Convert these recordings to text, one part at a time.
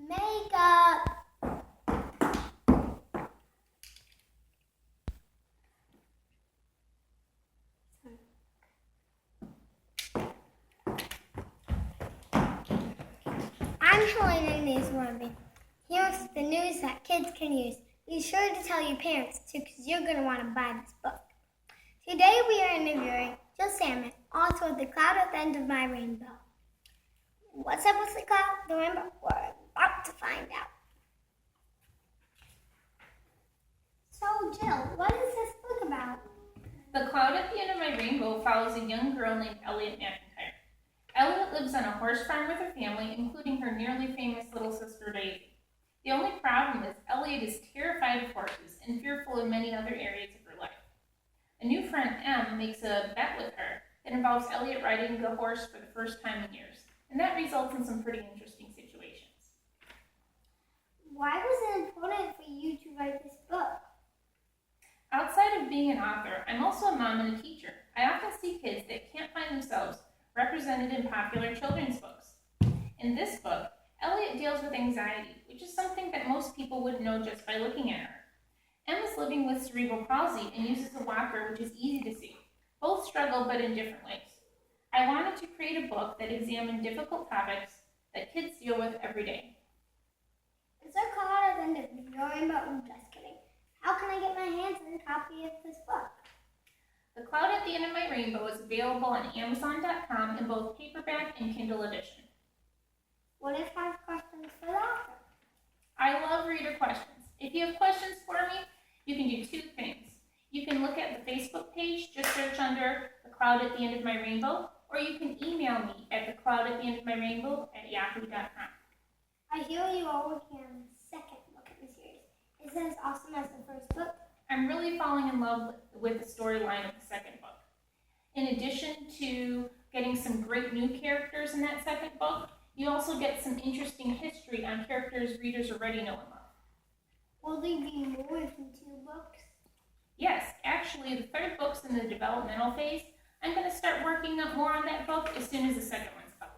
Makeup. I'm Helena Newsworthy. Here's the news that kids can use. Be sure to tell your parents too, because you're going to want to buy this book. Today we are interviewing Jill Sammut, author of The Cloud at the End of My Rainbow. What's up with the cloud, the rainbow? We're about to find out. So Jill, what is this book about? The Cloud at the End of My Rainbow follows a young girl named Elliot McIntyre. Elliot lives on a horse farm with her family, including her nearly famous little sister Daisy. The only problem is Elliot is terrified of horses and fearful in many other areas of her life. A new friend, Em, makes a bet with her that involves Elliot riding a horse for the first time in years, and that results in some pretty interesting situations. Why was it important for you to write this book? Outside of being an author, I'm also a mom and a teacher. I often see kids that can't find themselves represented in popular children's books. In this book, Elliot deals with anxiety, which is something that most people would know just by looking at her. Em is living with cerebral palsy and uses a walker, which is easy to see. Both struggle, but in different ways. I wanted to create a book that examined difficult topics that kids deal with every day. Is there a cloud at the end of your rainbow? Just kidding. How can I get my hands on a copy of this book? The Cloud at the End of My Rainbow is available on Amazon.com in both paperback and Kindle edition. What if I have questions for the author? I love reader questions. If you have questions for me, you can do two things. You can look at the Facebook page, just search under The Cloud at the End of My Rainbow, or you can email me at thecloudattheendofmyrainbow@yahoo.com. I hear you are working on the second book in the series. Is it as awesome as the first book? I'm really falling in love with the storyline of the second book. In addition to getting some great new characters in that second book, you also get some interesting history on characters readers already know and love. Will there be more than 2 books? Yes, actually the third book's in the developmental phase. I'm going to start working up more on that book as soon as the second one's published.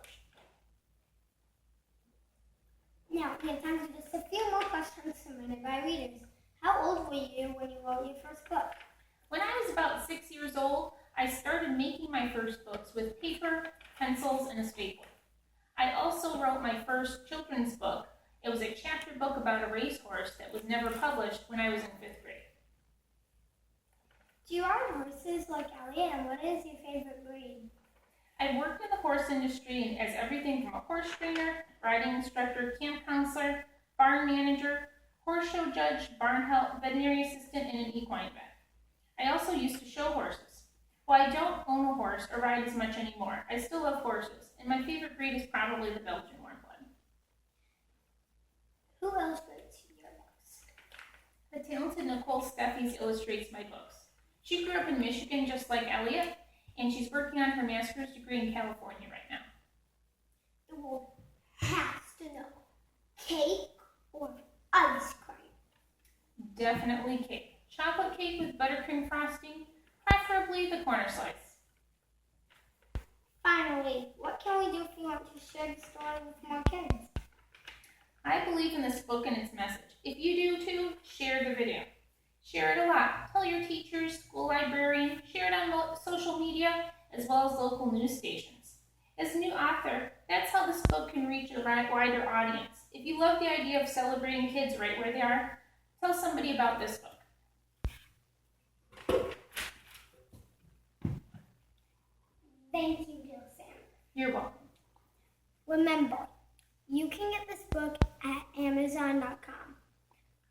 Now, we have time for just a few more questions submitted by readers. How old were you when you wrote your first book? When I was about 6 years old, I started making my first books with paper, pencils, and a stapler. I also wrote my first children's book. It was a chapter book about a racehorse that was never published when I was in 5th grade. Do you ride horses like Elliot, and what is your favorite breed? I've worked in the horse industry as everything from a horse trainer, riding instructor, camp counselor, barn manager, horse show judge, barn help, veterinary assistant, and an equine vet. I also used to show horses. While I don't own a horse or ride as much anymore, I still love horses, and my favorite breed is probably the Belgian Warmblood. Who illustrates your books? The talented Nicole Steffies illustrates my books. She grew up in Michigan just like Elliot, and she's working on her master's degree in California right now. The world has to know, cake or ice cream? Definitely cake. Chocolate cake with buttercream frosting, preferably the corner slice. Finally, what can we do if you want to share the story with more kids? I believe in this book and its message. If you do too, share the video. Share it a lot. Tell your teachers, school librarian, share it on social media, as well as local news stations. As a new author, that's how this book can reach a wider audience. If you love the idea of celebrating kids right where they are, tell somebody about this book. Thank you, Jill Sammut. You're welcome. Remember, you can get this book at Amazon.com.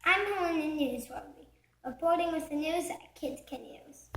I'm Helena Newsworthy, reporting with the news that kids can use.